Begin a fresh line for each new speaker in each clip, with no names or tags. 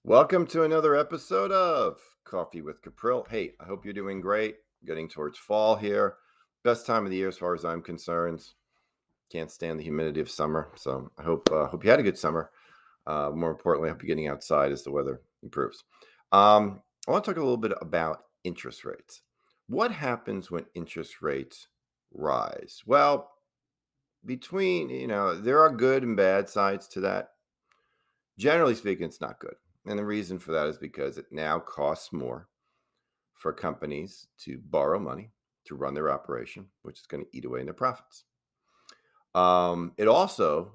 Welcome to another episode of Coffee with Caprill. Hey, I hope you're doing great. Getting towards fall here. Best time of the year as far as I'm concerned. Can't stand the humidity of summer. So I hope you had a good summer. More importantly, I hope you're getting outside as the weather improves. I want to talk a little bit about interest rates. What happens when interest rates rise? Well, there are good and bad sides to that. Generally speaking, it's not good. And the reason for that is because it now costs more for companies to borrow money to run their operation, which is going to eat away in their profits. It also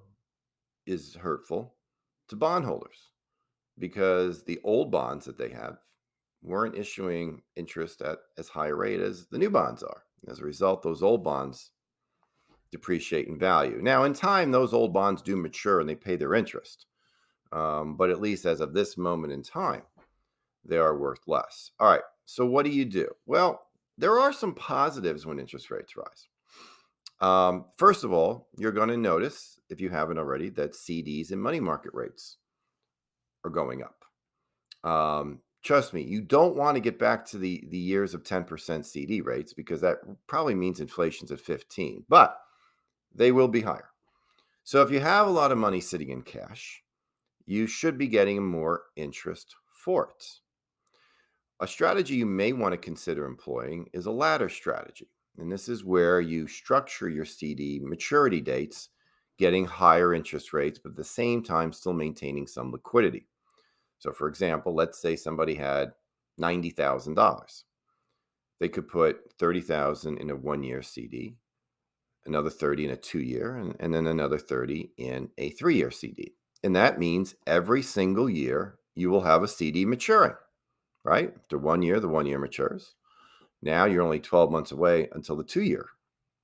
is hurtful to bondholders because the old bonds that they have weren't issuing interest at as high a rate as the new bonds are. As a result, those old bonds depreciate in value. Now, in time, those old bonds do mature and they pay their interest. But at least as of this moment in time, they are worth less. All right. So what do you do? Well, there are some positives when interest rates rise. First of all, you're going to notice, if you haven't already, that CDs and money market rates are going up. Trust me, you don't want to get back to the years of 10% CD rates because that probably means inflation's at 15, but they will be higher. So if you have a lot of money sitting in cash, you should be getting more interest for it. A strategy you may want to consider employing is a ladder strategy. And this is where you structure your CD maturity dates, getting higher interest rates, but at the same time still maintaining some liquidity. So, for example, let's say somebody had $90,000. They could put 30,000 in a 1-year CD, another 30 in a 2-year, and then another 30 in a 3-year CD. And that means every single year you will have a CD maturing, right? After 1 year, the 1 year matures. Now you're only 12 months away until the 2-year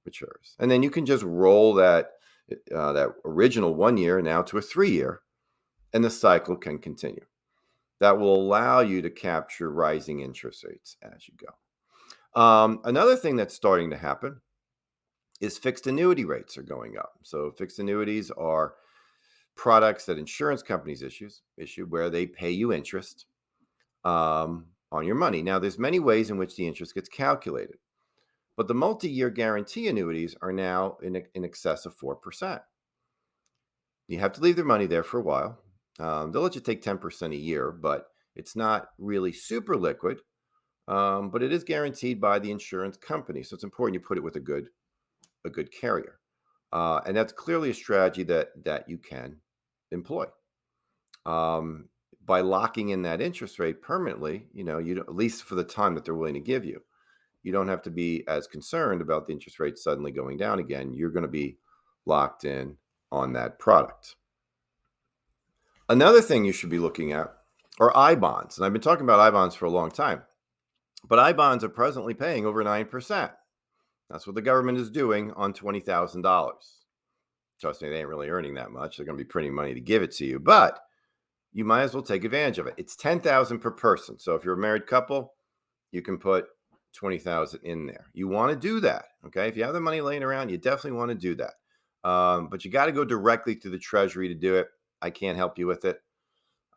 matures. And then you can just roll that original 1 year now to a 3-year, and the cycle can continue. That will allow you to capture rising interest rates as you go. Another thing that's starting to happen is fixed annuity rates are going up. So fixed annuities are products that insurance companies issue where they pay you interest on your money. Now, there's many ways in which the interest gets calculated, but the multi-year guarantee annuities are now in excess of 4%. You have to leave their money there for a while. They'll let you take 10% a year, but it's not really super liquid. But it is guaranteed by the insurance company, so it's important you put it with a good carrier, and that's clearly a strategy that you can employ. By locking in that interest rate permanently, you don't, at least for the time that they're willing to give you, you don't have to be as concerned about the interest rate suddenly going down again. You're going to be locked in on that product. Another thing you should be looking at are I bonds. And I've been talking about I bonds for a long time, but I bonds are presently paying over 9%. That's what the government is doing on $20,000. Trust me, they ain't really earning that much. They're going to be printing money to give it to you, but you might as well take advantage of it. It's $10,000 per person. So if you're a married couple, you can put $20,000 in there. You want to do that, okay? If you have the money laying around, you definitely want to do that. But you got to go directly to the Treasury to do it. I can't help you with it.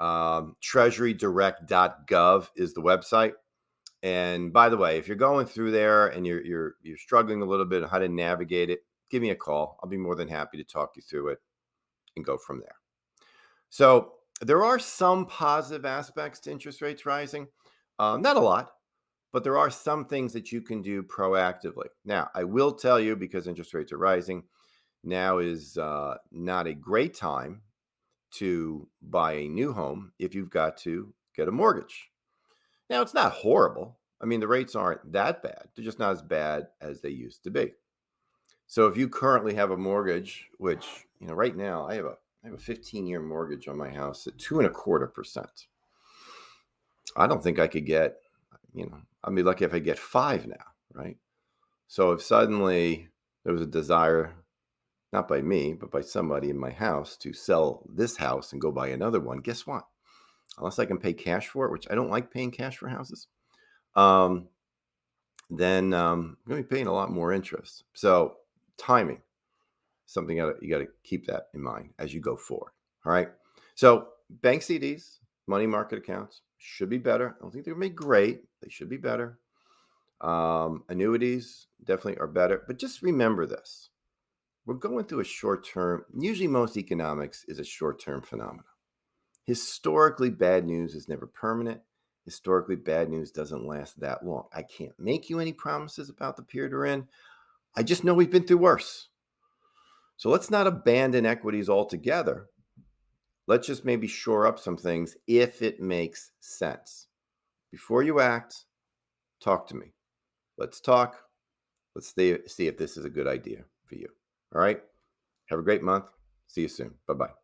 Treasurydirect.gov is the website. And by the way, if you're going through there and you're struggling a little bit on how to navigate it, give me a call. I'll be more than happy to talk you through it and go from there. So there are some positive aspects to interest rates rising. Not a lot, but there are some things that you can do proactively. Now, I will tell you, because interest rates are rising, now is not a great time to buy a new home if you've got to get a mortgage. Now, it's not horrible. I mean, the rates aren't that bad. They're just not as bad as they used to be. So if you currently have a mortgage, which, right now I have a 15-year mortgage on my house at 2.25%. I don't think I could get, I'd be lucky if I get 5 now, right? So if suddenly there was a desire, not by me, but by somebody in my house to sell this house and go buy another one, guess what? Unless I can pay cash for it, which I don't like paying cash for houses, then I'm going to be paying a lot more interest. So timing, something you got to keep that in mind as you go forward. All right. So bank CDs, money market accounts should be better. I don't think they're going to be great. They should be better. Annuities definitely are better. But just remember this. We're going through a short term, usually most economics is a short term phenomenon. Historically, bad news is never permanent. Historically, bad news doesn't last that long. I can't make you any promises about the period we're in. I just know we've been through worse. So let's not abandon equities altogether. Let's just maybe shore up some things if it makes sense. Before you act, talk to me. Let's talk. Let's see if this is a good idea for you. All right. Have a great month. See you soon. Bye bye.